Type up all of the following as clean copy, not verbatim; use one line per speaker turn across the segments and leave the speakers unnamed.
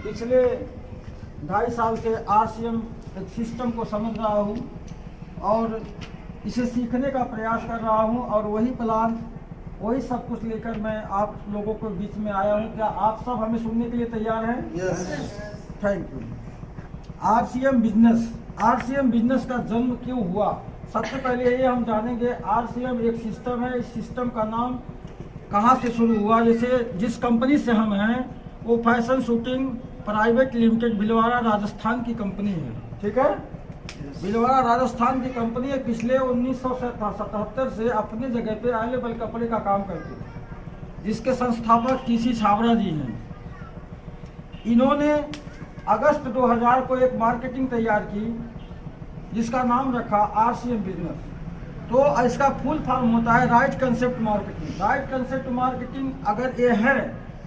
पिछले 2.5 साल से RCM एक सिस्टम को समझ रहा हूँ और इसे सीखने का प्रयास कर रहा हूँ और वही प्लान वही सब कुछ लेकर मैं आप लोगों के बीच में आया हूँ। क्या आप सब हमें सुनने के लिए तैयार हैं?
Yes.
Thank you. RCM business का जन्म क्यों हुआ? सबसे पहले ये हम जानेंगे। RCM एक सिस्टम है। इस सिस्टम का नाम कहाँ से शुरू हुआ? जैसे जिस कंपनी से हम हैं वो fashion shooting private limited Bhilwara Rajasthan की कंपनी है। ठीक है, भिलवाड़ा राजस्थान की कंपनी है। पिछले 1977 से अपने जगह पे अवेलेबल कपड़े का काम करती है, जिसके संस्थापक TC छाबड़ा जी हैं। इन्होंने अगस्त 2000 को एक मार्केटिंग तैयार की जिसका नाम रखा RCM बिजनेस। तो इसका फुल फॉर्म होता है right concept marketing. Right concept marketing अगर ये है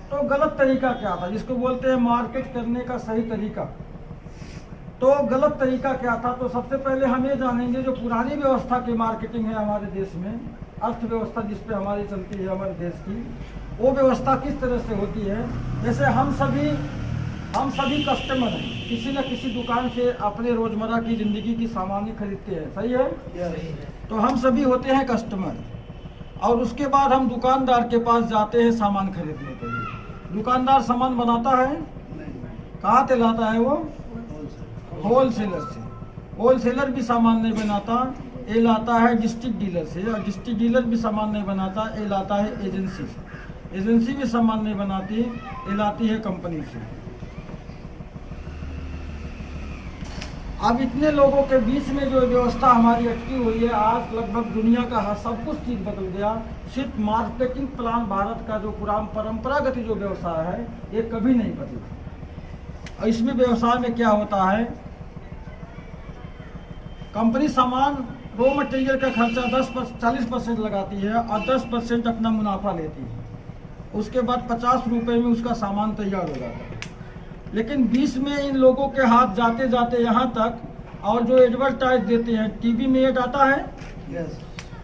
तो गलत तरीका क्या था, जिसको बोलते हैं मार्केट करने का सही तरीका। तो गलत तरीका क्या था? तो सबसे पहले हम ये जानेंगे जो पुरानी व्यवस्था की मार्केटिंग है हमारे देश में, अर्थव्यवस्था जिस पे हमारी चलती है हमारे देश की, वो व्यवस्था किस तरह से होती है। जैसे हम सभी कस्टमर हैं, किसी न किसी दुकान से अपने रोजमर्रा की जिंदगी की सामान खरीदते हैं। सही है? तो हम सभी होते हैं कस्टमर और उसके बाद हम दुकानदार के पास जाते हैं सामान खरीदने के लिए। दुकानदार सामान बनाता है, कहाँ से लाता है? वो होलसेलर से। होलसेलर भी सामान नहीं बनाता, ये लाता है डिस्ट्रिक्ट डीलर से, और डिस्ट्रिक्ट डीलर भी सामान नहीं बनाता, ये लाता है एजेंसी से। एजेंसी भी सामान नहीं बनाती, ये लाती है कंपनी से। अब इतने लोगों के बीच में जो व्यवस्था हमारी अटकी हुई है, आज लगभग दुनिया का सब कुछ चीज़ बदल गया। सिर्फ मार्केटिंग प्लान भारत का जो पुराना परंपरागत जो व्यवसाय है ये कभी नहीं बदला। और इसमें व्यवसाय में क्या होता है, कंपनी सामान रॉ मटेरियल का खर्चा 40% लगाती है और 10% अपना मुनाफा लेती है। उसके बाद 50 रुपये में उसका सामान तैयार हो जाता है। लेकिन बीच में इन लोगों के हाथ जाते जाते यहाँ तक, और जो एडवर्टाइज देते हैं, टीवी में एड आता है।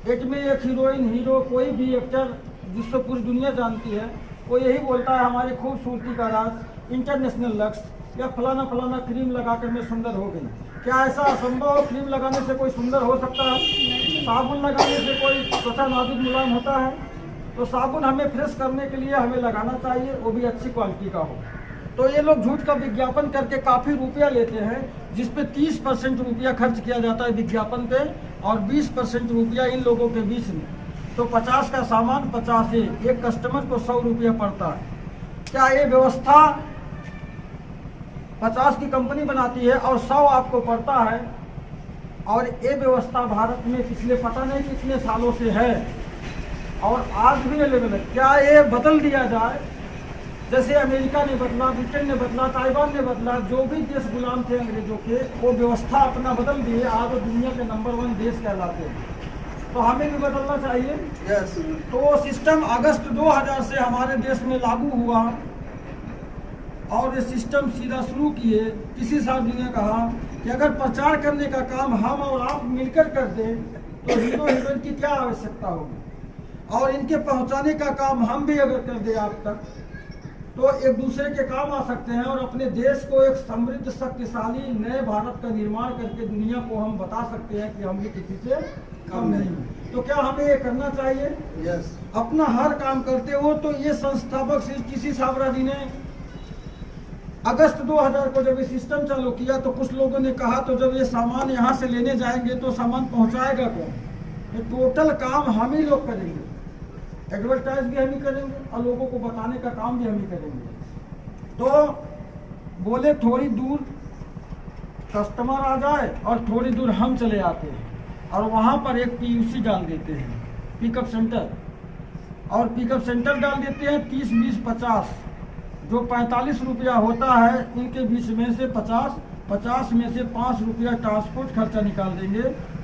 एड में एक हीरोइन, हीरो, कोई भी एक्टर जिसको पूरी दुनिया जानती है, वो यही बोलता है हमारी खूबसूरती का राज इंटरनेशनल लक्स, या फलाना फलाना क्रीम लगा कर मैं सुंदर हो गई। क्या ऐसा असंभव है? क्रीम लगाने से कोई सुंदर हो सकता है? साबुन लगाने से कोई त्वचा नाजुक मुलायम होता है? तो साबुन हमें फ्रेश करने के लिए हमें लगाना चाहिए, वो भी अच्छी क्वालिटी का हो। तो ये लोग झूठ का विज्ञापन करके काफ़ी रुपया लेते हैं, जिस पे 30% रुपया खर्च किया जाता है विज्ञापन पे और 20% रुपया इन लोगों के बीच में। तो 50 का सामान 50 से एक कस्टमर को 100 रुपया पड़ता है। क्या ये व्यवस्था 50 की कंपनी बनाती है और 100 आपको पड़ता है? और ये व्यवस्था भारत में पिछले पता नहीं कितने सालों से है और आज भी अवेलेबल है। क्या ये बदल दिया जाए? जैसे अमेरिका ने बदला, ब्रिटेन ने बदला, ताइवान ने बदला, जो भी देश गुलाम थे अंग्रेजों के, वो व्यवस्था अपना बदल दिए, आज वो दुनिया के नंबर 1 देश कहलाते हैं। तो हमें भी बदलना चाहिए।
यस।
तो वो सिस्टम अगस्त 2000 से हमारे देश में लागू हुआ और ये सिस्टम सीधा शुरू किए। किसी साहब जी ने कहा कि अगर प्रचार करने का काम हम और आप मिलकर कर दें तो हीरो हीरोइन की क्या आवश्यकता होगी, और इनके पहुंचाने का काम हम भी अगर कर दें आप तक, तो एक दूसरे के काम आ सकते हैं और अपने देश को एक समृद्ध शक्तिशाली नए भारत का निर्माण करके दुनिया को हम बता सकते हैं कि हम भी किसी से कम नहीं हैं। तो क्या हमें ये करना चाहिए?
यस।
अपना हर काम करते हो। तो ये संस्थापक श्री TC छाबड़ा जी ने अगस्त 2000 को जब ये सिस्टम चालू किया तो कुछ लोगों ने कहा तो जब ये सामान यहाँ से लेने जाएंगे तो सामान पहुँचाएगा कौन? ये टोटल काम हम ही लोग करेंगे, एडवर्टाइज भी हम ही करेंगे और लोगों को बताने का काम भी हम ही करेंगे। तो बोले थोड़ी दूर कस्टमर आ जाए और थोड़ी दूर हम चले आते हैं और वहाँ पर एक PUC डाल देते हैं, पिकअप सेंटर, और पिकअप सेंटर डाल देते हैं 30, 20, 50, जो 45 रुपया होता है इनके बीच में से 50 में से 5 रुपया ट्रांसपोर्ट खर्चा निकाल देंगे।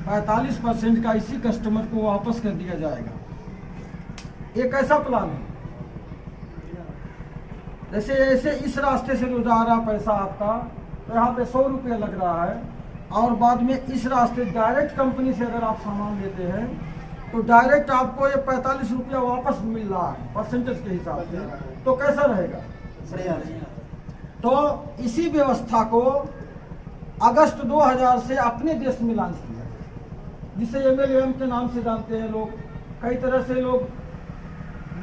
45% का इसी कस्टमर को वापस कर दिया जाएगा। एक ऐसा प्लान है। जैसे इस रास्ते से जो जा रहा पैसा आपका, तो यहाँ पे 100 रुपया लग रहा है, और बाद में इस रास्ते डायरेक्ट कंपनी से अगर आप सामान लेते हैं तो डायरेक्ट आपको ये 45 रुपया वापस मिल रहा है परसेंटेज के हिसाब से। तो कैसा रहेगा? तो इसी व्यवस्था को अगस्त 2000 से अपने देश में लॉन्च किया, जिसे MLM के नाम से जानते हैं लोग। कई तरह से लोग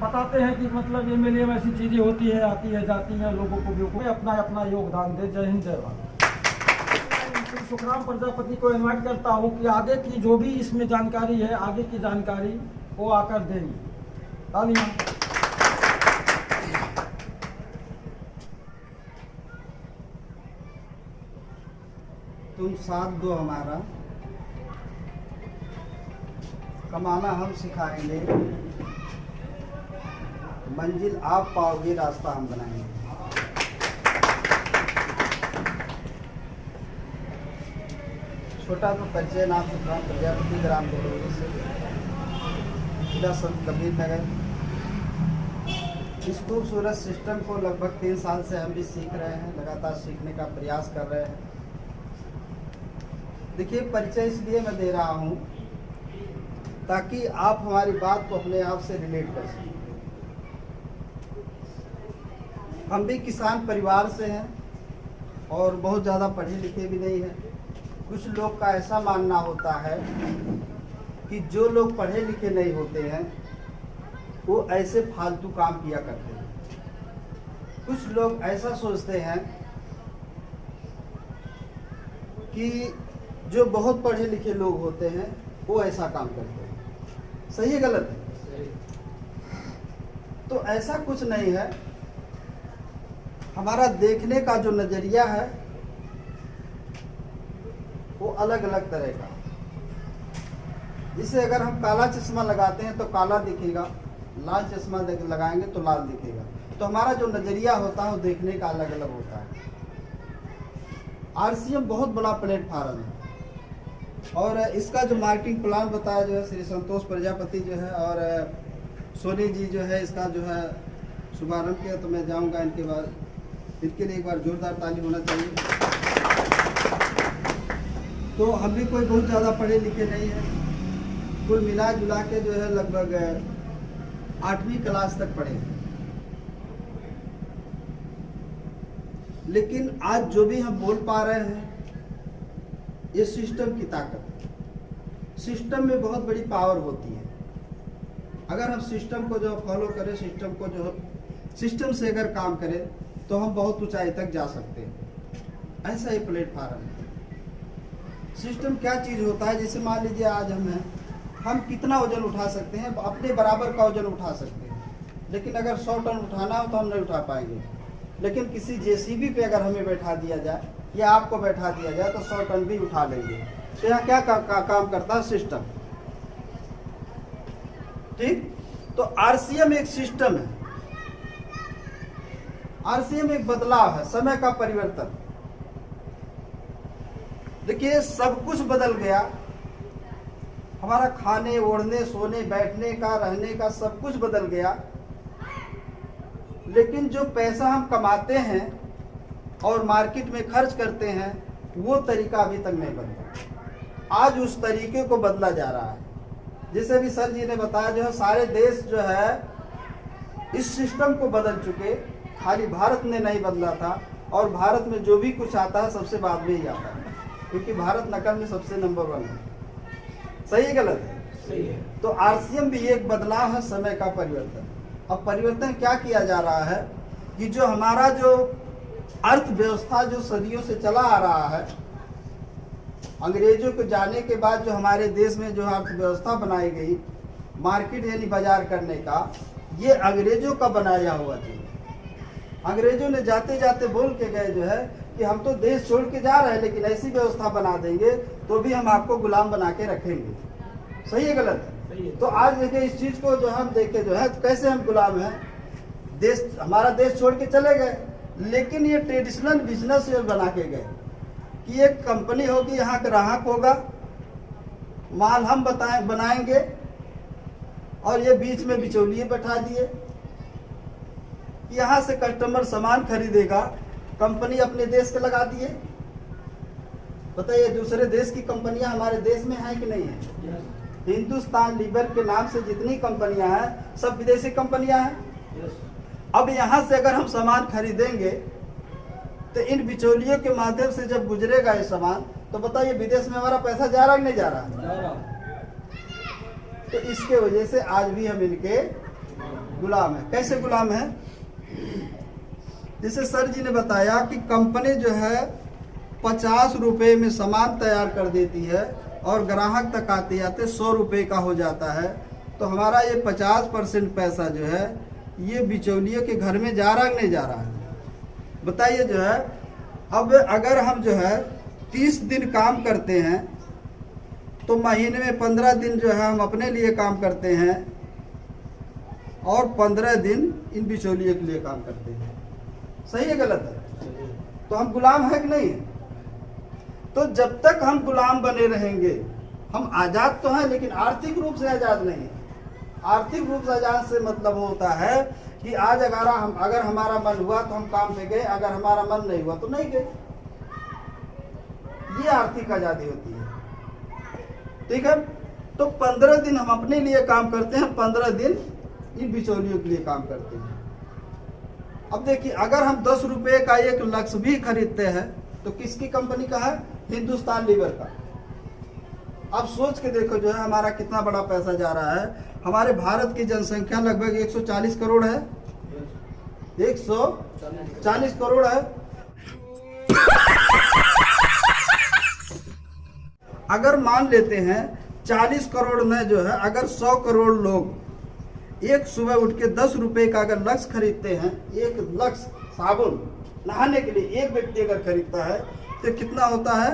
बताते हैं कि मतलब MLM ऐसी चीज़ें होती है, आती है, जाती हैं, लोगों को भी अपना अपना योगदान दे। जय हिंद, जय भारत। सुखराम प्रजापति को इन्वाइट करता हूँ कि आगे की जो भी इसमें जानकारी है, आगे की जानकारी वो आकर देंगे। तालियां।
तुम साथ दो हमारा, कमाना हम सिखाएंगे, मंजिल आप पाओगे, रास्ता हम बनाएंगे। छोटा तो परिचय, नाम सुखराम प्रजापति, ग्राम बड़ौनी से, जिला संत कबीर नगर। इस खूबसूरत सिस्टम को लगभग 3 साल से हम भी सीख रहे हैं, लगातार सीखने का प्रयास कर रहे हैं। देखिए, परिचय इसलिए मैं दे रहा हूँ ताकि आप हमारी बात को अपने आप से रिलेट कर सकें। हम भी किसान परिवार से हैं और बहुत ज़्यादा पढ़े लिखे भी नहीं हैं। कुछ लोग का ऐसा मानना होता है कि जो लोग पढ़े लिखे नहीं होते हैं वो ऐसे फालतू काम किया करते हैं। कुछ लोग ऐसा सोचते हैं कि जो बहुत पढ़े लिखे लोग होते हैं वो ऐसा काम करते हैं। सही है, गलत है? तो ऐसा कुछ नहीं है। हमारा देखने का जो नजरिया है वो अलग अलग तरह का। जिसे अगर हम काला चश्मा लगाते हैं तो काला दिखेगा, लाल चश्मा लगाएंगे तो लाल दिखेगा। तो हमारा जो नजरिया होता है वो देखने का अलग अलग होता है। RCM बहुत बड़ा प्लेटफार्म है और इसका जो मार्केटिंग प्लान बताया जो है श्री संतोष प्रजापति जो है और सोनी जी जो है इसका जो है शुभारंभ किया। तो मैं जाऊंगा इनके बाद, इनके लिए एक बार जोरदार ताली होना चाहिए। तो हम भी कोई बहुत ज़्यादा पढ़े लिखे नहीं है, कुल मिला जुला के जो है लगभग 8वीं क्लास तक पढ़े। लेकिन आज जो भी हम बोल पा रहे हैं ये सिस्टम की ताकत। सिस्टम में बहुत बड़ी पावर होती है। अगर हम सिस्टम को जो फॉलो करें, सिस्टम को जो सिस्टम से अगर काम करें तो हम बहुत ऊंचाई तक जा सकते हैं। ऐसा ही प्लेटफार्म है। सिस्टम क्या चीज़ होता है, जैसे मान लीजिए आज हम कितना वजन उठा सकते हैं, अपने बराबर का वजन उठा सकते हैं। लेकिन अगर 100 टन उठाना हो तो हम नहीं उठा पाएंगे। लेकिन किसी JCB पे अगर हमें बैठा दिया जाए या आपको बैठा दिया जाए तो 100 टन भी उठा लेंगे। तो यहाँ क्या काम करता है? सिस्टम। ठीक। तो RCM एक सिस्टम है। RCM एक बदलाव है, समय का परिवर्तन। देखिए, सब कुछ बदल गया। हमारा खाने, ओढ़ने, सोने, बैठने का, रहने का सब कुछ बदल गया। लेकिन जो पैसा हम कमाते हैं और मार्केट में खर्च करते हैं वो तरीका अभी तक नहीं बदला। आज उस तरीके को बदला जा रहा है। जैसे भी सर जी ने बताया, जो है सारे देश जो है इस सिस्टम को बदल चुके। खाली भारत ने नहीं बदला था और भारत में जो भी कुछ आता है सबसे बाद में ही आता है, क्योंकि भारत नकल में सबसे नंबर 1 है। सही है, गलत है?
सही है।
तो RCM भी एक बदलाव है, समय का परिवर्तन। अब परिवर्तन क्या किया जा रहा है कि जो हमारा जो अर्थव्यवस्था जो सदियों से चला आ रहा है, अंग्रेजों को जाने के बाद जो हमारे देश में जो अर्थव्यवस्था बनाई गई, मार्केट यानी बाजार करने का, ये अंग्रेजों का बनाया हुआ चीज। अंग्रेजों ने जाते जाते बोल के गए जो है कि हम तो देश छोड़ के जा रहे हैं लेकिन ऐसी व्यवस्था बना देंगे तो भी हम आपको गुलाम बना के रखेंगे। सही है, गलत है? तो आज देखिए इस चीज को जो हम देखे जो है तो कैसे हम गुलाम हैं। देश, हमारा देश छोड़ के चले गए, लेकिन ये ट्रेडिशनल बिजनेस बना के गए कि एक कंपनी होगी, यहाँ ग्राहक होगा, माल हम बनाएंगे और ये बीच में बिचौलिए बैठा दिए। यहाँ से कस्टमर सामान खरीदेगा, कंपनी अपने देश के लगा दिए। बताइए, दूसरे देश की कंपनियां हमारे देश में है कि नहीं है? हिंदुस्तान लीवर के नाम से जितनी कंपनियां हैं सब विदेशी कंपनियां हैं। अब यहाँ से अगर हम सामान खरीदेंगे तो इन बिचौलियों के माध्यम से जब गुजरेगा ये सामान, तो बताइए विदेश में हमारा पैसा जा रहा है कि नहीं जा रहा? तो इसके वजह से आज भी हम इनके गुलाम हैं। कैसे गुलाम हैं? जैसे सर जी ने बताया कि कंपनी जो है 50 रुपए में सामान तैयार कर देती है और ग्राहक तक आते आते 100 रुपए का हो जाता है। तो हमारा ये 50% पैसा जो है ये बिचौलियों के घर में जा रहा है कि नहीं जा रहा है? बताइए जो है, अब अगर हम जो है 30 दिन काम करते हैं तो महीने में 15 दिन जो है हम अपने लिए काम करते हैं और 15 दिन इन बिचौलियों के लिए काम करते हैं। सही है गलत है? तो हम गुलाम है कि नहीं? तो जब तक हम गुलाम बने रहेंगे, हम आजाद तो हैं लेकिन आर्थिक रूप से आजाद नहीं। आर्थिक रूप से आजाद से मतलब होता है कि आज अगर हमारा मन हुआ तो हम काम पे गए, अगर हमारा मन नहीं हुआ तो नहीं गए। ये आर्थिक आजादी होती है। ठीक है? तो 15 दिन हम अपने लिए काम करते हैं, 15 दिन इन बिचौलियों के लिए काम करते हैं। अब देखिए, अगर हम 10 रुपए का एक लक्ष्य भी खरीदते हैं तो किसकी कंपनी का है? हिंदुस्तान लीवर का। अब सोच के देखो जो है हमारा कितना बड़ा पैसा जा रहा है। हमारे भारत की जनसंख्या लगभग 140 करोड़ है, 140 करोड़ है। अगर मान लेते हैं 40 करोड़ में जो है अगर 100 करोड़ लोग एक सुबह उठ के 10 रुपए का अगर लक्ष्य खरीदते हैं, एक लक्ष्य साबुन नहाने के लिए एक व्यक्ति अगर खरीदता है तो कितना होता है?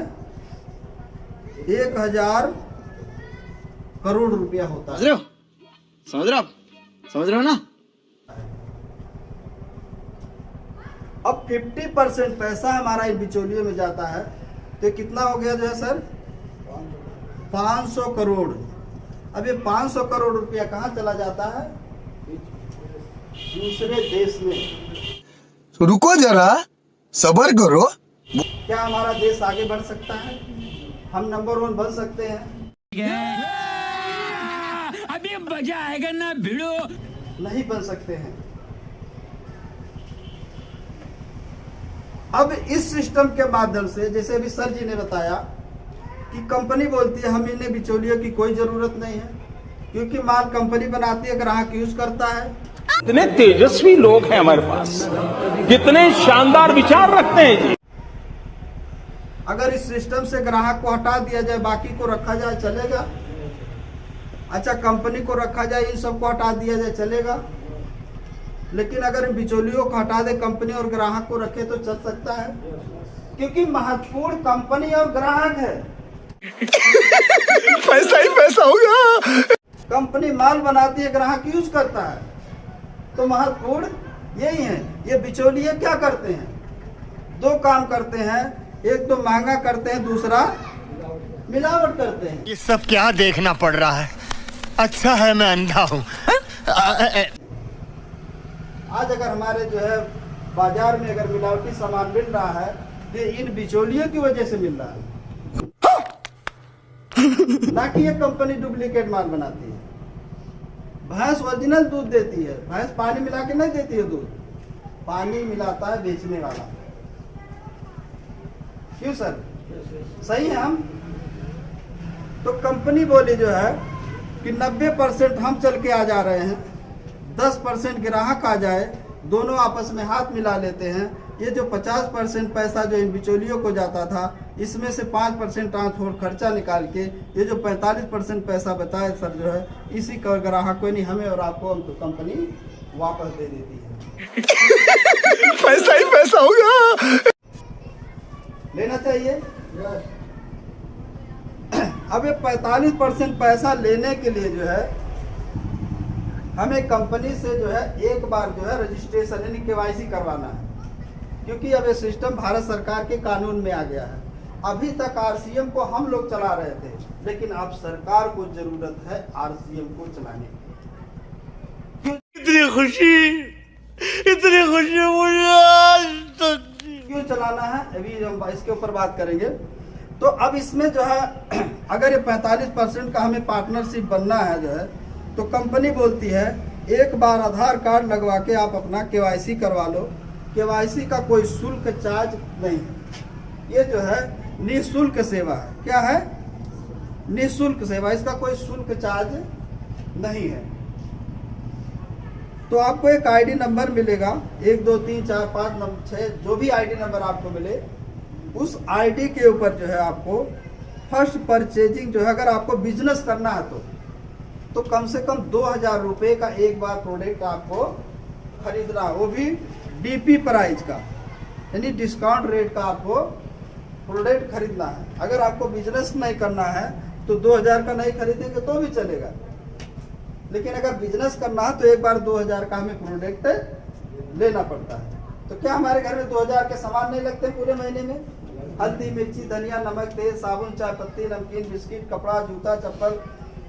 1000 करोड़ रुपया होता है।
समझ रहे हो ना?
अब 50% पैसा हमारा इन बिचौलियों में जाता है तो कितना हो गया जो है सर? 500 करोड़। अब ये 500 करोड़ रुपया कहाँ चला जाता है? दूसरे देश में।
तो रुको जरा, सब्र करो।
क्या हमारा देश आगे बढ़ सकता है? हम नंबर 1 बन सकते हैं?
अभी मजा आएगा ना भिड़ो।
नहीं बन सकते हैं। अब इस सिस्टम के माध्यम से, जैसे अभी सर जी ने बताया कि कंपनी बोलती है हम इन्हें बिचौलियों की कोई जरूरत नहीं है, क्योंकि माल कंपनी बनाती है, ग्राहक यूज करता है।
कितने तेजस्वी लोग हैं हमारे पास, कितने शानदार विचार रखते हैं जी।
अगर इस सिस्टम से ग्राहक को हटा दिया जाए, बाकी को रखा जाए, चलेगा? अच्छा, कंपनी को रखा जाए, इन सबको हटा दिया जाए, चलेगा? लेकिन अगर इन बिचौलियों को हटा दे, कंपनी और ग्राहक को रखे तो चल सकता है? क्योंकि महत्वपूर्ण कंपनी और ग्राहक है।
पैसा ही पैसा होगा।
कंपनी माल बनाती है, ग्राहक यूज करता है, तो महत्वपूर्ण यही है। ये बिचौलिए क्या करते हैं? 2 काम करते हैं, एक तो महंगा करते हैं, दूसरा मिलावट करते हैं।
ये सब क्या देखना पड़ रहा है? अच्छा है मैं अंधा हूँ।
आज अगर हमारे जो है बाजार में अगर मिलावटी सामान मिल रहा है तो इन बिचौलियों की वजह से मिल रहा है, ना कि ये कंपनी डुप्लीकेट माल बनाती है। भैंस ओरिजिनल दूध देती है, भैंस पानी मिला के नहीं देती है दूध, पानी मिलाता है बेचने वाला। क्यों सर? सही है हम? तो कंपनी बोली जो है कि 90% हम चल के आ जा रहे हैं, 10% ग्राहक आ जाए, दोनों आपस में हाथ मिला लेते हैं। ये जो 50% पैसा जो इन बिचौलियों को जाता था, इसमें से 5% ट्रांसपोर्ट खर्चा निकाल के ये जो 45% पैसा बताए सर जो है, इसी का ग्राहक को नहीं, हमें और आपको हमको कंपनी वापस दे देती है।
पैसा ही पैसा होगा।
लेना चाहिए। अब ये 45% पैसा लेने के लिए जो है हमें कंपनी से जो है एक बार जो है रजिस्ट्रेशन यानी KYC करवाना है, क्योंकि अब ये सिस्टम भारत सरकार के कानून में आ गया है। अभी तक RCM को हम लोग चला रहे थे, लेकिन अब सरकार को जरूरत है RCM को चलाने की।
इतनी खुशी मुझे आज तक।
क्यों चलाना है, अभी हम इसके ऊपर बात करेंगे। तो अब इसमें जो है अगर ये 45% का हमें पार्टनरशिप बनना है जो है, तो कंपनी बोलती है एक बार आधार कार्ड लगवा के आप अपना KYC करवा लो, केवाईसी का कोई शुल्क चार्ज नहीं है। ये जो है निःशुल्क सेवा है। क्या है? निःशुल्क सेवा, इसका कोई शुल्क चार्ज नहीं है। तो आपको एक आईडी नंबर मिलेगा, 1 2 3 4 5 6 जो भी आईडी नंबर आपको मिले, उस आईडी के ऊपर जो है आपको फर्स्ट परचेजिंग जो है, अगर आपको बिजनेस करना है तो कम से कम 2000 रुपये का एक बार प्रोडक्ट आपको खरीदना है, वो भी डीपी प्राइस का, यानी डिस्काउंट रेट का आपको प्रोडक्ट खरीदना है। अगर आपको बिजनेस नहीं करना है तो 2000 का नहीं खरीदेंगे तो भी चलेगा, लेकिन अगर बिजनेस करना है तो एक बार 2000 का हमें प्रोडक्ट लेना पड़ता है। तो क्या हमारे घर में 2000 के सामान नहीं लगते पूरे महीने में? हल्दी, मिर्ची, धनिया, नमक, तेल, साबुन, चाय पत्ती, नमकीन, बिस्किट, कपड़ा, जूता, चप्पल,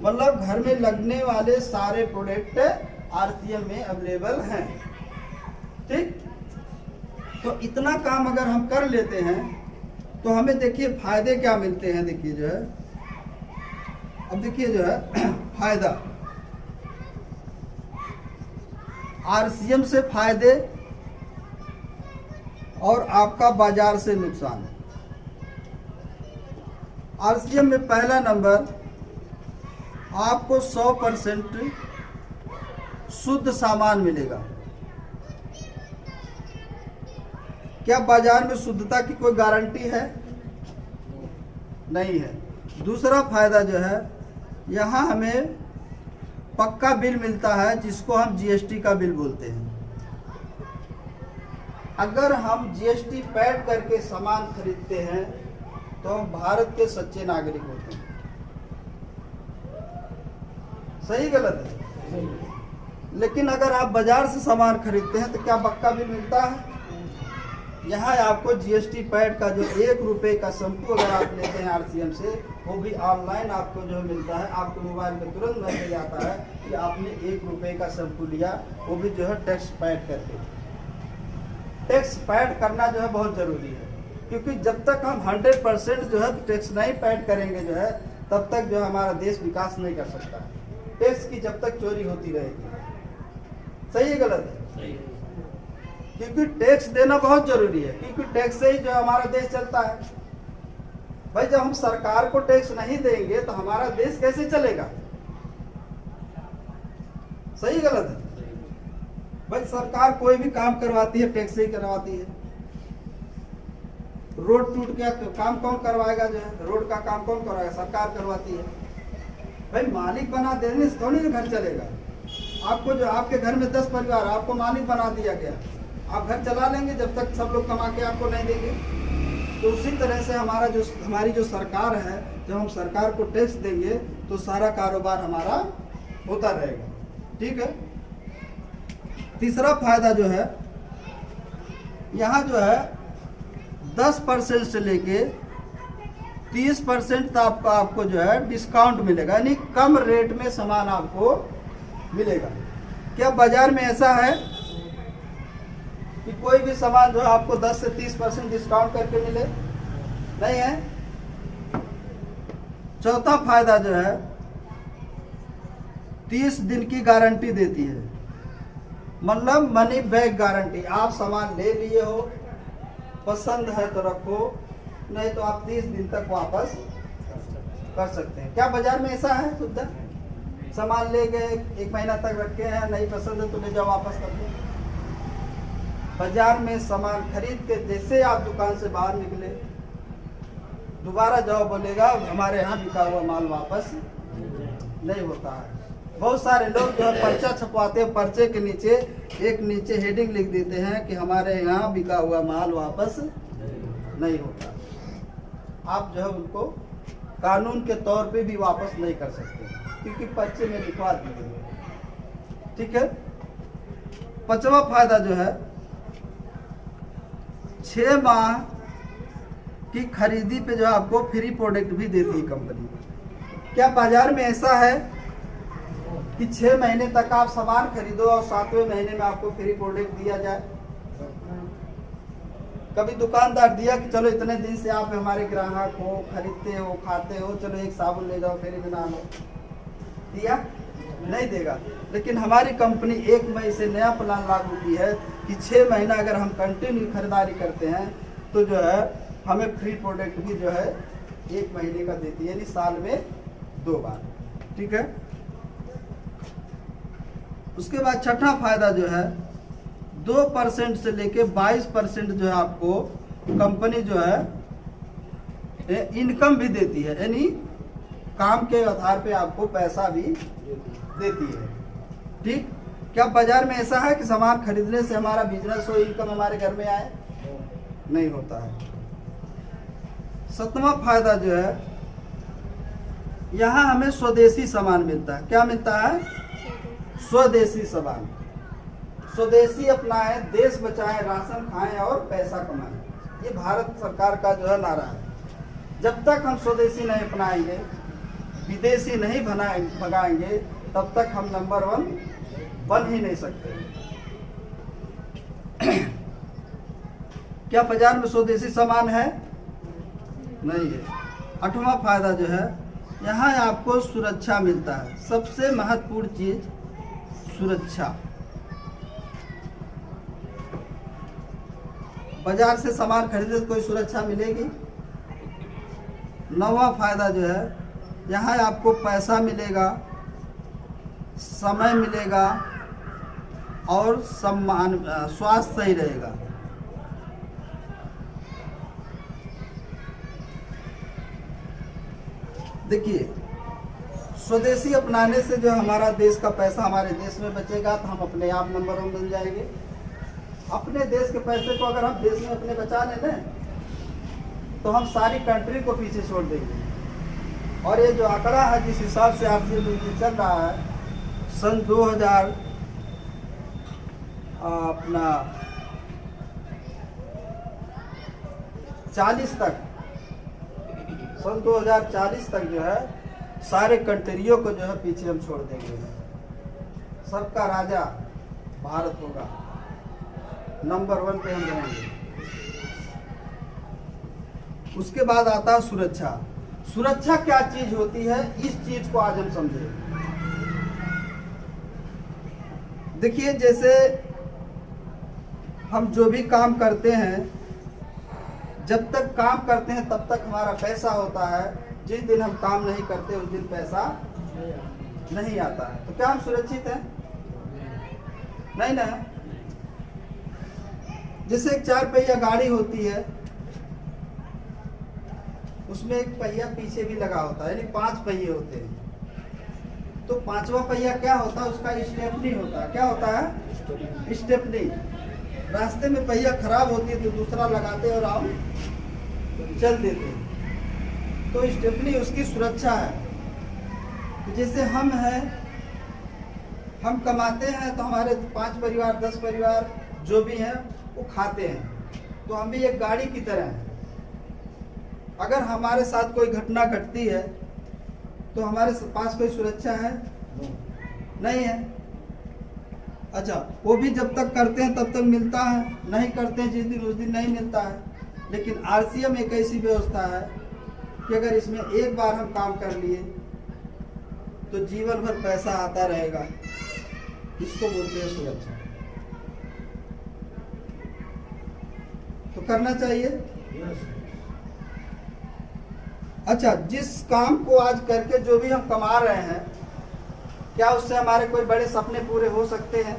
मतलब घर में लगने वाले सारे प्रोडक्ट आरसीएम में अवेलेबल हैं। ठीक, तो इतना काम अगर हम कर लेते हैं तो हमें देखिए फायदे क्या मिलते हैं। देखिए जो है, अब देखिए जो है फायदा, आरसीएम से फायदे और आपका बाजार से नुकसान। आरसीएम में पहला नंबर, आपको 100% शुद्ध सामान मिलेगा। क्या बाजार में शुद्धता की कोई गारंटी है? नहीं है। दूसरा फायदा जो है, यहाँ हमें पक्का बिल मिलता है जिसको हम जीएसटी का बिल बोलते हैं। अगर हम जीएसटी पेड करके सामान खरीदते हैं तो हम भारत के सच्चे नागरिक होते हैं। सही गलत है? लेकिन अगर आप बाजार से सामान खरीदते हैं तो क्या पक्का बिल मिलता है? यहाँ आपको जीएसटी पैड का जो 1 रुपये का शैम्पू अगर आप लेते हैं आरसीएम से, वो भी ऑनलाइन आपको जो मिलता है, आपको मोबाइल में तुरंत मैसेज आता है कि आपने 1 रुपये का शैम्पू लिया, वो भी जो है टैक्स पैड करके। टैक्स पैड करना जो है बहुत ज़रूरी है, क्योंकि जब तक हम 100% जो है टैक्स नहीं पैड करेंगे जो है, तब तक जो हमारा देश विकास नहीं कर सकता। टैक्स की जब तक चोरी होती रहेगी। सही है गलत है? सही। क्योंकि टैक्स देना बहुत जरूरी है, क्योंकि टैक्स से ही जो हमारा देश चलता है। भाई जब हम सरकार को टैक्स नहीं देंगे तो हमारा देश कैसे चलेगा? सही गलत है? भाई सरकार कोई भी काम करवाती है टैक्स से ही करवाती है। रोड टूट गया तो काम कौन करवाएगा? जो है रोड का काम कौन करवाएगा? सरकार करवाती है। भाई मालिक बना देने से थोड़ी घर चलेगा। आपको जो आपके घर में 10 परिवार, आपको मालिक बना दिया गया, आप घर चला लेंगे जब तक सब लोग कमा के आपको नहीं देंगे। तो उसी तरह से हमारी जो सरकार है, जब हम सरकार को टैक्स देंगे तो सारा कारोबार हमारा होता रहेगा। ठीक है। तीसरा फायदा जो है, यहाँ जो है 10% से लेके 30% तक आपको जो है डिस्काउंट मिलेगा, यानी कम रेट में सामान आपको मिलेगा। क्या बाजार में ऐसा है कि कोई भी सामान जो है आपको 10 से 30% डिस्काउंट करके मिले? नहीं है। चौथा फायदा जो है, 30 दिन की गारंटी देती है, मतलब मनी बैक गारंटी। आप सामान ले लिए हो, पसंद है तो रखो, नहीं तो आप 30 दिन तक वापस कर सकते हैं। क्या बाजार में ऐसा है सुविधा? सामान ले गए, 1 महीना तक रखे हैं, नहीं पसंद है तो ले जाओ वापस कर दो। बाजार में सामान खरीद के जैसे आप दुकान से बाहर निकले, दोबारा जाओ बोलेगा हमारे यहाँ बिका हुआ माल वापस नहीं होता है। बहुत सारे लोग जो है पर्चा छपवाते हैं, पर्चे के नीचे एक नीचे हेडिंग लिख देते हैं कि हमारे यहाँ बिका हुआ माल वापस नहीं होता। आप जो है उनको कानून के तौर पे भी वापस नहीं कर सकते, क्योंकि पर्चे में लिखवा दिए गए। ठीक है। 5वां फायदा जो है, 6 माह की खरीदी पे जो आपको फ्री प्रोडक्ट भी देती है कंपनी। क्या बाजार में ऐसा है कि 6 महीने तक आप सामान खरीदो और 7वें महीने में आपको फ्री प्रोडक्ट दिया जाए? कभी दुकानदार दिया कि चलो इतने दिन से आप हमारे ग्राहक हो, खरीदते हो, खाते हो, चलो एक साबुन ले जाओ फ्री में ना लो? दिया? नहीं देगा। लेकिन हमारी कंपनी 1 मई से नया प्लान लागू की है कि 6 महीना अगर हम कंटिन्यू खरीदारी करते हैं तो जो है हमें फ्री प्रोडक्ट भी जो है 1 महीने का देती है, यानी साल में 2 बार। ठीक है। उसके बाद छठा फायदा जो है 2% से लेके 22% जो है आपको कंपनी जो है इनकम भी देती है, यानी काम के आधार पे आपको पैसा भी देती है। ठीक। क्या बाजार में ऐसा है कि सामान खरीदने से हमारा बिजनेस हो, इनकम हमारे घर में आए? नहीं होता है। 7वां फायदा जो है यहाँ हमें स्वदेशी सामान मिलता है। क्या मिलता है? स्वदेशी सामान। स्वदेशी अपनाएं, देश बचाएं, राशन खाएं और पैसा कमाएं। ये भारत सरकार का जो है नारा है। जब तक हम स्वदेशी नहीं अपनाएंगे, विदेशी नहीं भगाएंगे, तब तक हम नंबर 1 बन ही नहीं सकते। क्या बाजार में स्वदेशी सामान है? नहीं है। 8वां फायदा जो है यहाँ आपको सुरक्षा मिलता है। सबसे महत्वपूर्ण चीज सुरक्षा। बाजार से सामान खरीदे तो कोई सुरक्षा मिलेगी? 9वां फायदा जो है यहाँ आपको पैसा मिलेगा, समय मिलेगा और सम्मान, स्वास्थ्य सही रहेगा। देखिए, स्वदेशी अपनाने से जो हमारा देश का पैसा हमारे देश में बचेगा तो हम अपने आप नंबर 1 बन जाएंगे। अपने देश के पैसे को अगर हम देश में अपने बचा लें ना, तो हम सारी कंट्री को पीछे छोड़ देंगे। और ये जो आंकड़ा है जिस हिसाब से आपसे चल रहा है, सन 2040 तक जो है सारे कंट्रियों को जो है पीछे हम छोड़ देंगे। सबका राजा भारत होगा, नंबर 1 पे हम रहेंगे। उसके बाद आता है सुरक्षा। सुरक्षा क्या चीज होती है, इस चीज को आज हम समझें। देखिए, जैसे हम जो भी काम करते हैं, जब तक काम करते हैं तब तक हमारा पैसा होता है। जिस दिन हम काम नहीं करते उस दिन पैसा नहीं आता है। तो क्या हम सुरक्षित हैं? नहीं ना। जैसे एक 4 पहिया गाड़ी होती है, उसमें एक पहिया पीछे भी लगा होता है, यानी 5 पहिए होते हैं। तो 5वां पहिया क्या होता है? उसका स्टेपनी होता है। क्या होता है? स्टेपनी। रास्ते में पहिया खराब होती है तो दूसरा लगाते और हम चल देते हैं। तो स्टेपनी उसकी सुरक्षा है। जैसे हम हैं, हम कमाते हैं तो हमारे 5 परिवार 10 परिवार जो भी हैं वो खाते हैं। तो हम भी एक गाड़ी की तरह हैं। अगर हमारे साथ कोई घटना घटती है तो हमारे पास कोई सुरक्षा है? नहीं है। अच्छा, वो भी जब तक करते हैं तब तक मिलता है, नहीं करते हैं जिस दिन उस दिन नहीं मिलता है। लेकिन आरसीएम एक ऐसी व्यवस्था है कि अगर इसमें एक बार हम काम कर लिए तो जीवन भर पैसा आता रहेगा। इसको बोलते हैं सुरक्षा। तो करना चाहिए। अच्छा, जिस काम को आज करके जो भी हम कमा रहे हैं, क्या उससे हमारे कोई बड़े सपने पूरे हो सकते हैं?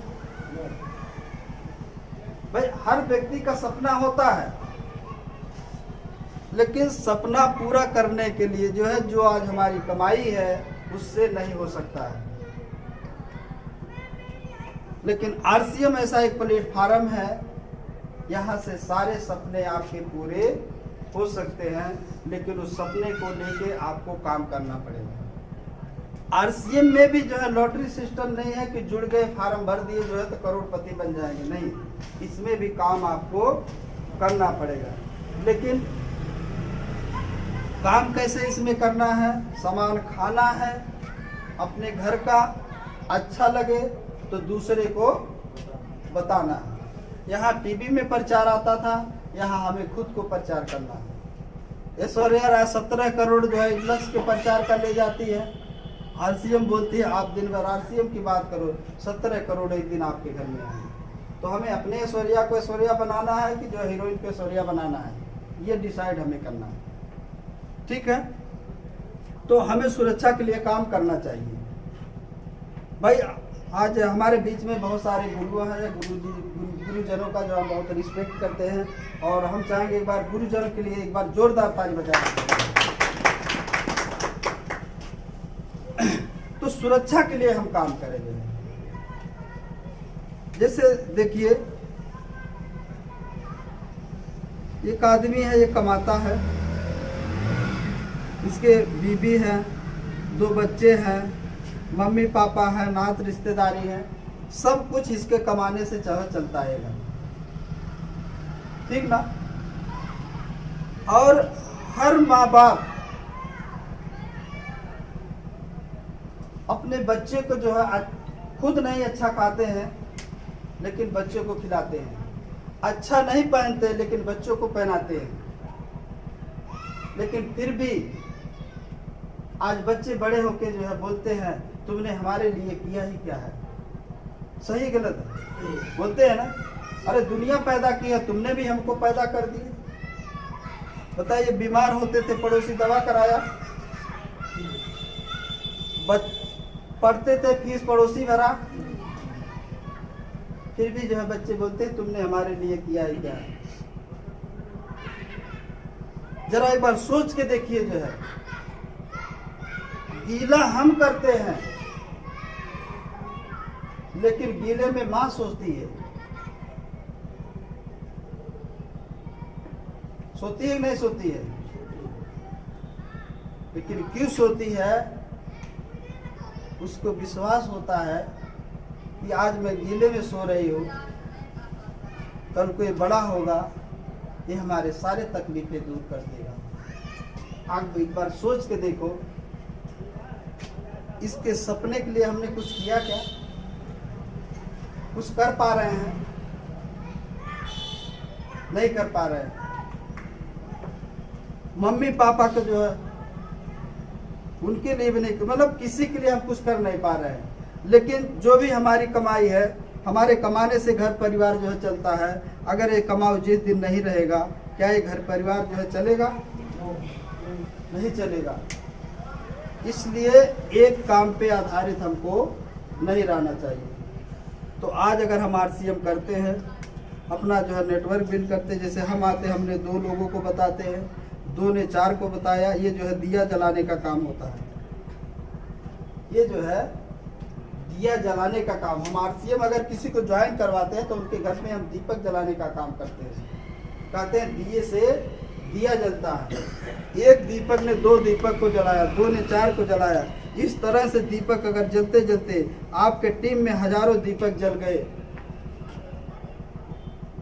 भाई, हर व्यक्ति का सपना होता है, लेकिन सपना पूरा करने के लिए जो है, जो आज हमारी कमाई है उससे नहीं हो सकता है। लेकिन आरसीएम ऐसा एक प्लेटफार्म है, यहाँ से सारे सपने आपके पूरे हो सकते हैं, लेकिन उस सपने को लेके आपको काम करना पड़ेगा। आरसीएम में भी जो है लॉटरी सिस्टम नहीं है कि जुड़ गए, फार्म भर दिए जो है तो करोड़पति बन जाएंगे। नहीं, इसमें भी काम आपको करना पड़ेगा। लेकिन काम कैसे इसमें करना है? सामान खाना है अपने घर का, अच्छा लगे तो दूसरे को बताना है। यहाँ टीवी में प्रचार आता था, यहाँ हमें खुद को प्रचार करना है। ऐश्वर्या 17 करोड़ जो है इग्लस के प्रचार का ले जाती है। आरसीएम बोलती है आप दिन भर आरसीएम की बात करो, 17 करोड़ एक दिन आपके घर में आए। तो हमें अपने ऐश्वर्या को ऐश्वर्या बनाना है कि जो हीरोइन को ऐश्वर्या बनाना है, ये डिसाइड हमें करना है। ठीक है, तो हमें सुरक्षा के लिए काम करना चाहिए। भाई आज हमारे बीच में बहुत सारे गुरु हैं, गुरुजनों का जो हम बहुत रिस्पेक्ट करते हैं, और हम चाहेंगे एक बार गुरुजनों के लिए एक बार जोरदार ताली बजाएं। तो सुरक्षा के लिए हम काम करेंगे। जैसे देखिए, एक आदमी है, ये कमाता है, इसके बीबी है, 2 बच्चे हैं, मम्मी पापा है, नात रिश्तेदारी है, सब कुछ इसके कमाने से चलता है। ठीक ना? और हर माँ बाप अपने बच्चे को जो है खुद नहीं अच्छा खाते हैं लेकिन बच्चों को खिलाते हैं, अच्छा नहीं पहनते लेकिन बच्चों को पहनाते हैं। लेकिन फिर भी आज बच्चे बड़े होके जो है बोलते हैं तुमने हमारे लिए किया ही क्या है। सही गलत बोलते हैं ना? अरे दुनिया पैदा की है, तुमने भी हमको पैदा कर दिया। बताइए, बीमार होते थे पड़ोसी दवा कराया, पढ़ते थे फीस पड़ोसी भरा, फिर भी जो है बच्चे बोलते हैं तुमने हमारे लिए किया ही क्या है। जरा एक बार सोच के देखिए, जो है गीला हम करते हैं लेकिन गीले में मां सोचती है। सोती है नहीं सोती है? लेकिन क्यों सोती है? उसको विश्वास होता है कि आज मैं गीले में सो रही हूँ, कल कोई बड़ा होगा, ये हमारे सारे तकलीफें दूर कर देगा। आप एक बार सोच के देखो, इसके सपने के लिए हमने कुछ किया क्या? कुछ कर पा रहे हैं? नहीं कर पा रहे हैं। मम्मी पापा को जो है उनके लिए भी नहीं, मतलब किसी के लिए हम कुछ कर नहीं पा रहे हैं। लेकिन जो भी हमारी कमाई है, हमारे कमाने से घर परिवार जो है चलता है। अगर ये कमाओ जिस दिन नहीं रहेगा, क्या ये घर परिवार जो है चलेगा? नहीं चलेगा। इसलिए एक काम पे आधारित हमको नहीं रहना चाहिए। तो आज अगर हम RCM करते हैं, अपना जो है नेटवर्क बिल्ड करते हैं, जैसे हम आते हैं, हमने 2 लोगों को बताते हैं, 2 ने 4 को बताया, ये जो है दिया जलाने का काम होता है। ये जो है दिया जलाने का काम, हम RCM अगर किसी को ज्वाइन करवाते हैं तो उनके घर में हम दीपक जलाने का काम करते हैं। कहते हैं दिए से दिया जलता है। एक दीपक ने 2 दीपक को जलाया, 2 ने 4 को जलाया। इस तरह से दीपक अगर जलते जलते आपके टीम में हजारों दीपक जल गए,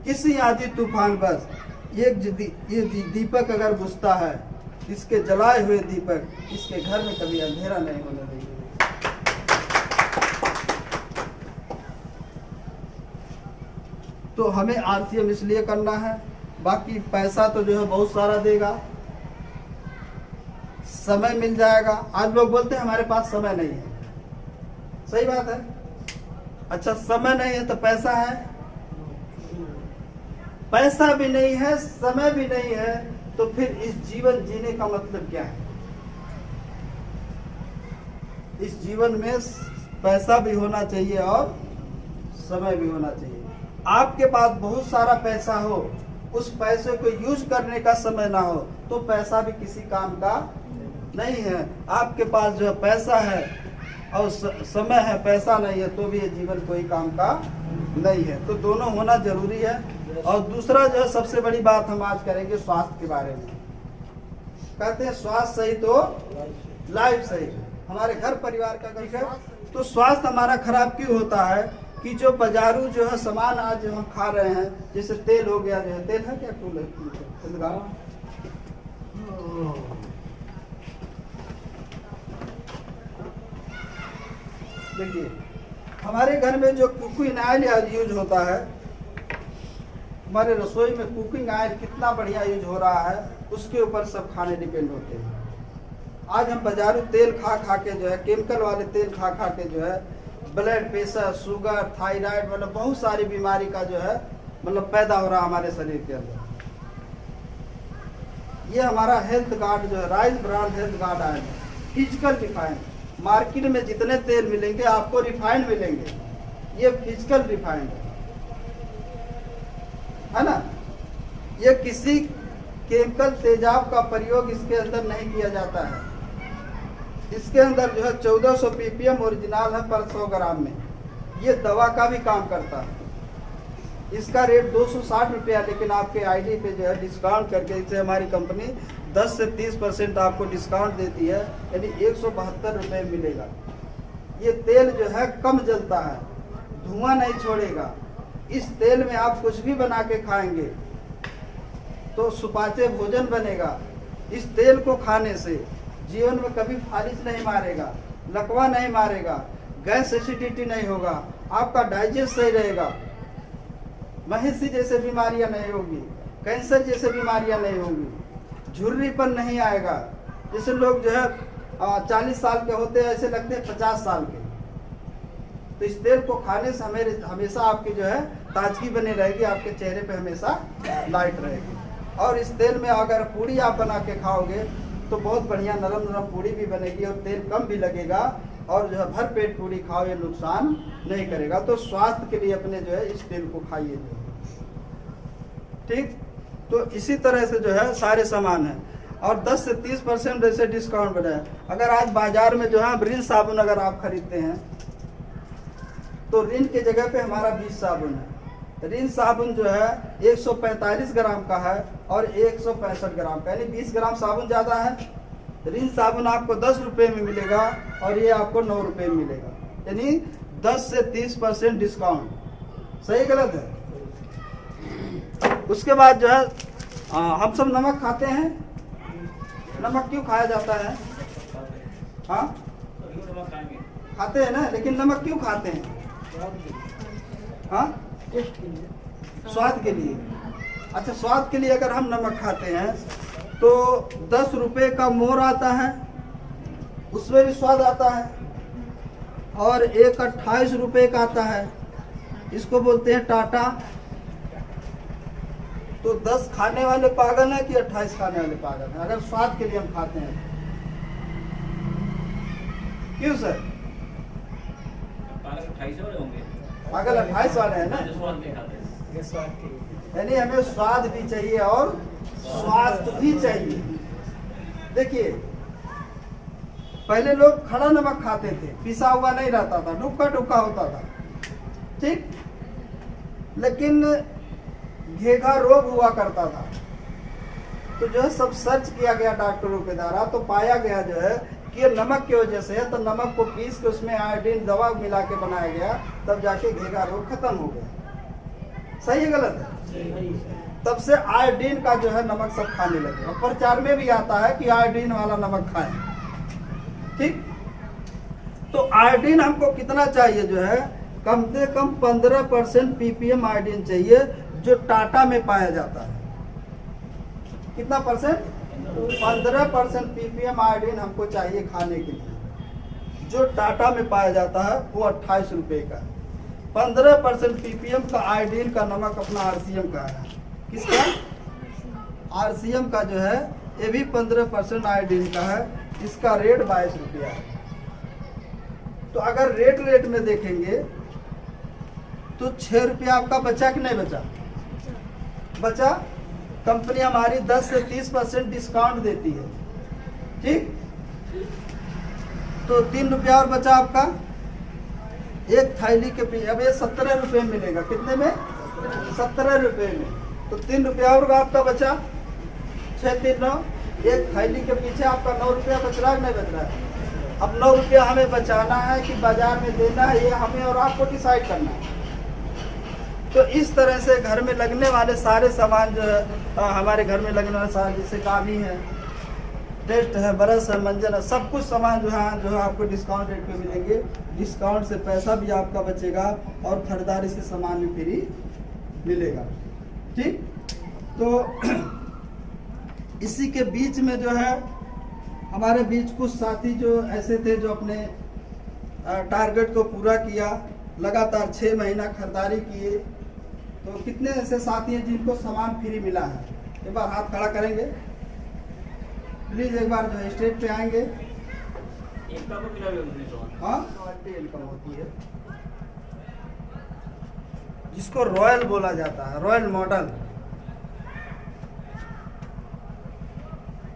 किसी आंधी तूफान बस ये दीपक अगर बुझता है, इसके जलाए हुए दीपक इसके घर में कभी अंधेरा नहीं होने देंगे। तो हमें RCM इसलिए करना है, बाकी पैसा तो जो है बहुत सारा देगा, समय मिल जाएगा। आज लोग बोलते हैं हमारे पास समय नहीं है, सही बात है। अच्छा, समय नहीं है तो पैसा है? पैसा भी नहीं है, समय भी नहीं है, तो फिर इस जीवन जीने का मतलब क्या है? इस जीवन में पैसा भी होना चाहिए और समय भी होना चाहिए। आपके पास बहुत सारा पैसा हो, उस पैसे को यूज करने का समय ना हो, तो पैसा भी किसी काम का नहीं है। आपके पास जो है पैसा है और समय है, पैसा नहीं है, तो भी ये जीवन कोई काम का नहीं है। तो दोनों होना जरूरी है। और दूसरा जो है सबसे बड़ी बात हम आज करेंगे स्वास्थ्य के बारे में। कहते हैं स्वास्थ्य सही तो लाइफ सही। हमारे घर परिवार का ठीक है, तो स्वास्थ्य हमारा खराब क्यों होता है कि जो बाजारू जो है सामान आज हम खा रहे हैं, जैसे तेल हो गया, जो है तेल है क्या, देखिए हमारे घर में जो कुकिंग ऑयल यूज होता है, हमारे रसोई में कुकिंग ऑयल कितना बढ़िया यूज हो रहा है, उसके ऊपर सब खाने डिपेंड होते हैं। आज हम बाजारू तेल खा खा के जो है, केमिकल वाले तेल खा खा के जो है ब्लड प्रेशर, शुगर, थायराइड, मतलब बहुत सारी बीमारी का जो है मतलब पैदा हो रहा है हमारे शरीर के अंदर। ये हमारा हेल्थ गार्ड जो है, rice brand health guard oil है, फिजिकल रिफाइंड। मार्केट में जितने तेल मिलेंगे आपको रिफाइंड मिलेंगे, ये फिजिकल रिफाइंड है ना। ये किसी केमिकल तेजाब का प्रयोग इसके अंदर नहीं किया जाता है। इसके अंदर जो है 1400 ppm ओरिजिनल है पर 100 ग्राम में। ये दवा का भी काम करता है। इसका रेट 260 रुपया, लेकिन आपके आईडी पे जो है डिस्काउंट करके इसे हमारी कंपनी 10 से 30% आपको डिस्काउंट देती है, यानी 172 रुपये मिलेगा। ये तेल जो है कम जलता है, धुआं नहीं छोड़ेगा। इस तेल में आप कुछ भी बना के खाएंगे तो सुपाच्य भोजन बनेगा। इस तेल को खाने से जीवन में कभी फालिज नहीं मारेगा, लकवा नहीं मारेगा, गैस एसिडिटी नहीं होगा, आपका डाइजेस्ट सही रहेगा, महिषी जैसे बीमारियां नहीं होगी, कैंसर जैसे बीमारियां नहीं होंगी, झुर्रीपन नहीं आएगा। जैसे लोग जो है 40 साल के होते हैं, ऐसे लगते हैं 50 साल के। तो इस तेल को खाने से हमेशा आपकी जो है ताजगी बनी रहेगी, आपके चेहरे पे हमेशा लाइट रहेगी। और इस तेल में अगर पूड़ी आप बना के खाओगे तो बहुत बढ़िया नरम नरम पूड़ी भी बनेगी और तेल कम भी लगेगा, और जो है भर पेट पूड़ी खाओ, ये नुकसान नहीं करेगा। तो स्वास्थ्य के लिए अपने जो है इस तेल को खाइए, ठीक। तो इसी तरह से जो है सारे सामान है, और 10 से 30% जैसे डिस्काउंट बनाया। अगर आज बाजार में जो है रिन साबुन अगर आप खरीदते हैं तो रिन की जगह पे हमारा 20 साबुन है। रिन साबुन जो है 145 ग्राम का है और 165 ग्राम का, यानी 20 ग्राम साबुन ज्यादा है। रिन साबुन आपको 10 रुपए में मिलेगा और ये आपको 9 रुपए में मिलेगा, यानी 10 से 30% डिस्काउंट। सही गलत है। उसके बाद जो है हम सब नमक खाते हैं। नमक क्यों खाया जाता है? हाँ खाते हैं ना, लेकिन नमक क्यों खाते हैं? हाँ स्वाद के लिए। अच्छा, स्वाद के लिए अगर हम नमक खाते हैं तो 10 रुपए का मोर आता है, उसमें भी स्वाद आता है, और एक 28 रुपए का आता है, इसको बोलते हैं टाटा। तो 10 खाने वाले पागल है कि 28 खाने वाले पागल है, अगर स्वाद के लिए हम खाते हैं? क्यों सर? पागल 28 वाले हैं ना, यानी हमें स्वाद भी चाहिए और स्वास्थ्य भी चाहिए। देखिए पहले लोग खड़ा नमक खाते थे, पिसा हुआ नहीं रहता था, डुक्का डुक्का होता था, ठीक। लेकिन घेघा रोग हुआ करता था, तो जो है सब सर्च किया गया डॉक्टरों के द्वारा, तो पाया गया जो है कि ये नमक की वजह से है। तो नमक को पीस के उसमें आयोडीन दवा मिला के बनाया गया, तब जाके घेघा रोग खत्म हो गया। सही है गलत है? तब से आयोडीन का जो है नमक सब खाने लगे, और प्रचार में भी आता है कि आयोडीन वाला नमक खाएं, ठीक। तो आयोडीन हमको कितना चाहिए? जो है कम से कम 15% ppm आयोडीन चाहिए, जो टाटा में पाया जाता है। कितना परसेंट? 15% ppm आयोडीन हमको चाहिए खाने के लिए। जो टाटा में पाया जाता है वो 28 रुपए का है। 15% ppm का आयोडीन का नमक अपना RCM का है। किसका? RCM का जो है ये भी 15% आयोडीन का है, इसका रेट 22 रुपया है। तो अगर रेट में देखेंगे तो 6 रुपया आपका बचा कि नहीं बचा? बचा। कंपनी हमारी 10 से 30% डिस्काउंट देती है, ठीक। तो 3 रुपया और बचा आपका एक थैली के पीछे। अब ये 17 रुपये मिलेगा, कितने में? 17 रुपये में। तो 3 रुपया और आपका बचा, 6 3 9, एक थैली के पीछे आपका 9 रुपया बच रहा है, नहीं बच रहा है? अब 9 रुपया हमें बचाना है कि बाजार में देना है, ये हमें और आपको डिसाइड करना है। तो इस तरह से घर में लगने वाले सारे सामान जो है हमारे घर में लगने वाले सारे, जैसे काबी है, टेस्ट है, ब्रश है, मंजन है, सब कुछ सामान जो है आपको डिस्काउंट रेट पे मिलेंगे। डिस्काउंट से पैसा भी आपका बचेगा और खरीदारी से सामान भी फ्री मिलेगा, ठीक। तो इसी के बीच में जो है हमारे बीच कुछ साथी जो ऐसे थे जो अपने टारगेट को पूरा किया, लगातार 6 महीना खरीदारी किए। तो कितने ऐसे साथी हैं जिनको सामान फ्री मिला है? एक बार हाथ खड़ा करेंगे प्लीज, एक बार जो है स्टेज पे आएंगे। हाँ, इनकम होती है जिसको रॉयल बोला जाता है, रॉयल मॉडल।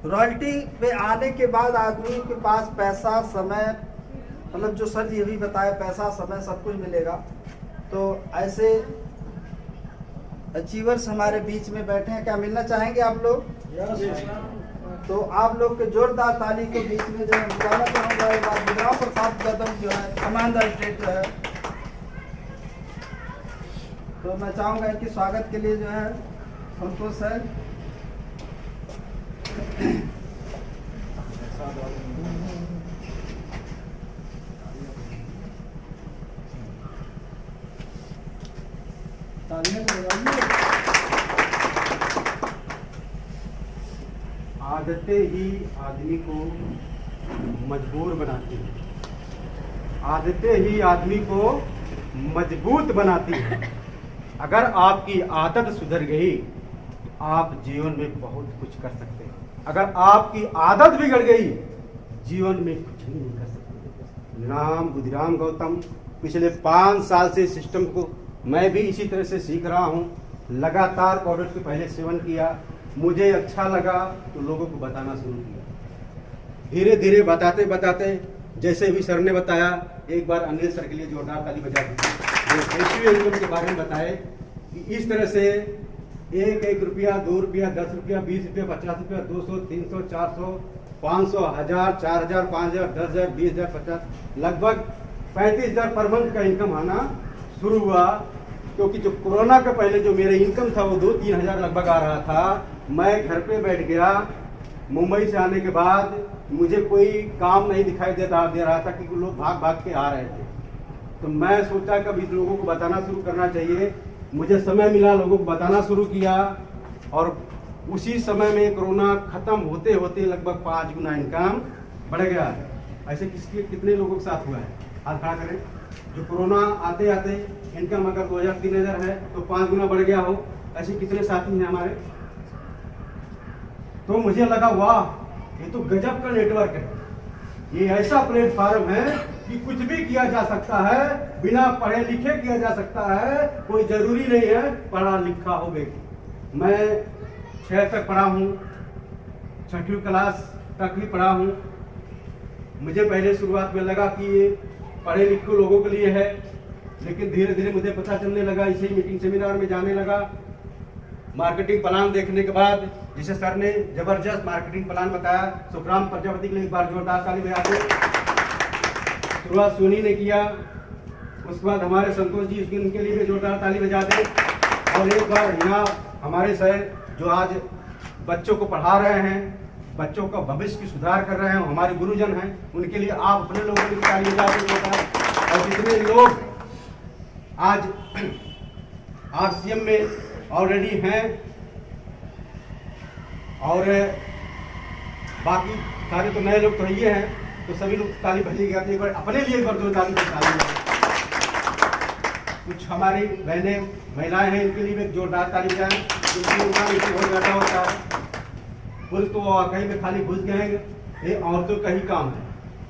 रॉयल्टी पे आने के बाद आदमी के पास पैसा, समय, मतलब जो सर जी भी बताया, पैसा, समय सब कुछ मिलेगा। तो ऐसे अचीवर्स हमारे बीच में बैठे हैं, क्या मिलना चाहेंगे आप लोग? तो आप लोग के जोरदार ताली के बीच में जो है बुलाना चाहूँगा एक बार बुधराम प्रसाद कदम जो है कमांडर स्टेट जो है, तो मैं चाहूँगा इनके स्वागत के लिए जो है संतोष है।
आदतें ही आदमी को मजबूर बनाती हैं, आदतें ही आदमी को मजबूत बनाती हैं। अगर आपकी आदत सुधर गई, आप जीवन में बहुत कुछ कर सकते हैं। अगर आपकी आदत बिगड़ गई, जीवन में कुछ नहीं कर सकते। नाम बुधिराम गौतम, पिछले 5 साल से सिस्टम को मैं भी इसी तरह से सीख रहा हूँ। लगातार कोविड से पहले सेवन किया, मुझे अच्छा लगा तो लोगों को बताना शुरू किया। धीरे धीरे बताते बताते, जैसे भी सर ने बताया, एक बार अनिल सर के लिए जोरदार ताली बजा दी, जो पैसिव इनकम के बारे में बताए कि इस तरह से 1 रुपया, 2 रुपया, 10 रुपया, 20 रुपया, 50 रुपया, 200, 300, 400, 500, 1000, 4000, 5000, 10000, 20000, 50, लगभग 35000 पर मंथ का इनकम आना शुरू हुआ। क्योंकि जो कोरोना के पहले जो मेरा इनकम था वो 2-3 हजार लगभग आ रहा था। मैं घर पे बैठ गया। मुंबई से आने के बाद मुझे कोई काम नहीं दिखाई दे रहा था क्योंकि लोग भाग भाग के आ रहे थे। तो मैं सोचा कि अब इस लोगों को बताना शुरू करना चाहिए। मुझे समय मिला, लोगों को बताना शुरू किया और उसी समय में कोरोना खत्म होते होते लगभग 5 गुना इनकम बढ़ गया। ऐसे कितने लोगों के साथ हुआ है? हाथ खड़ा करें। जो कोरोना आते आते इनकम अगर 2000-3000 है तो 5 गुना बढ़ गया हो, ऐसे कितने साथी हैं हमारे? तो मुझे लगा वाह, ये तो गजब का नेटवर्क है। ये ऐसा प्लेटफॉर्म है कि कुछ भी किया जा सकता है, बिना पढ़े लिखे किया जा सकता है। कोई जरूरी नहीं है पढ़ा लिखा हो व्यक्ति। मैं 6 तक पढ़ा हूँ, 6वीं क्लास तक भी पढ़ा हूँ। मुझे पहले शुरुआत में लगा कि ये पढ़े लिखे लोगों के लिए है, लेकिन धीरे धीरे मुझे पता चलने लगा। इसी मीटिंग सेमिनार में जाने लगा, मार्केटिंग प्लान देखने के बाद, जिसे सर ने जबरदस्त मार्केटिंग प्लान बताया। सुखराम प्रजापति के लिए एक बार जोरदार ताली बजा दो। शुरुआत सोनी ने किया, उसके बाद हमारे संतोष जी, उनके लिए भी जोरदार ताली बजा दें। और एक बार यहाँ हमारे सर जो आज बच्चों को पढ़ा रहे हैं, बच्चों का भविष्य की सुधार कर रहे हैं, हमारे गुरुजन हैं, उनके लिए आप अपने लोगों की ताली बजा दें। और जितने लोग आज RCM में ऑलरेडी हैं और बाकी सारे तो नए लोग तो ये हैं, तो सभी लोग ताली बजी गया। एक बार अपने लिए एक बार जोरदार ताली। कुछ हमारी बहनें महिलाएं हैं, इनके लिए भी जोरदार ताली बजाएं, क्योंकि उनका भी बहुत ज़्यादा होता है। पुरुष तो वाकई में खाली घुस गए, ये औरतों का ही काम है,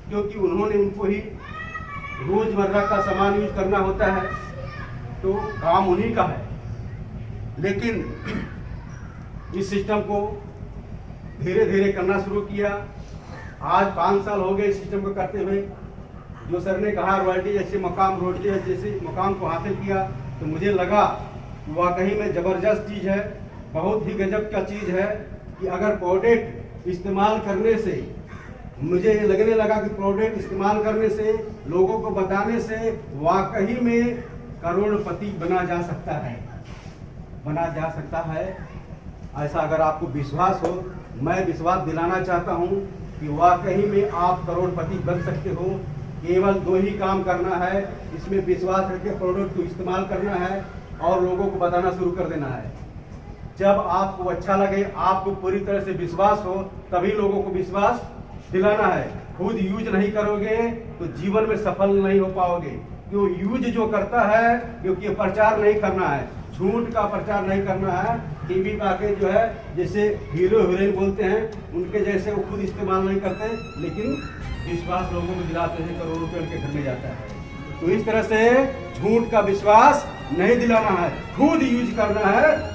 क्योंकि उन्होंने उनको ही रोजमर्रा का सामान यूज करना होता है, तो काम उन्हीं का है। लेकिन इस सिस्टम को धीरे धीरे करना शुरू किया। आज 5 साल हो गए इस सिस्टम को करते हुए। जो सर ने कहा रॉयल्टी जैसे मकाम, रोटी जैसे मकाम को हासिल किया, तो मुझे लगा वाकई में ज़बरदस्त चीज़ है, बहुत ही गजब का चीज़ है कि अगर प्रोडक्ट इस्तेमाल करने से, मुझे लगने लगा कि प्रोडक्ट इस्तेमाल करने से, लोगों को बताने से वाकई में करोड़पति बना जा सकता है। ऐसा अगर आपको विश्वास हो, मैं विश्वास दिलाना चाहता हूं कि वाकई में आप करोड़पति बन सकते हो। केवल 2 ही काम करना है, इसमें विश्वास रखकर प्रोडक्ट को इस्तेमाल करना है और लोगों को बताना शुरू कर देना है। जब आपको अच्छा लगे, आपको पूरी तरह से विश्वास हो, तभी लोगों को विश्वास दिलाना है। खुद यूज नहीं करोगे तो जीवन में सफल नहीं हो पाओगे। क्यों यूज जो करता है, क्योंकि प्रचार नहीं करना है, झूठ का प्रचार नहीं करना है। टीवी पे आके जो है जैसे हीरो हीरोइन बोलते हैं उनके जैसे वो खुद इस्तेमाल नहीं करते, लेकिन विश्वास लोगों को दिलाते हैं, करोड़ों रुपये उनके घर में जाता है। तो इस तरह से झूठ का विश्वास नहीं दिलाना है, खुद यूज करना है।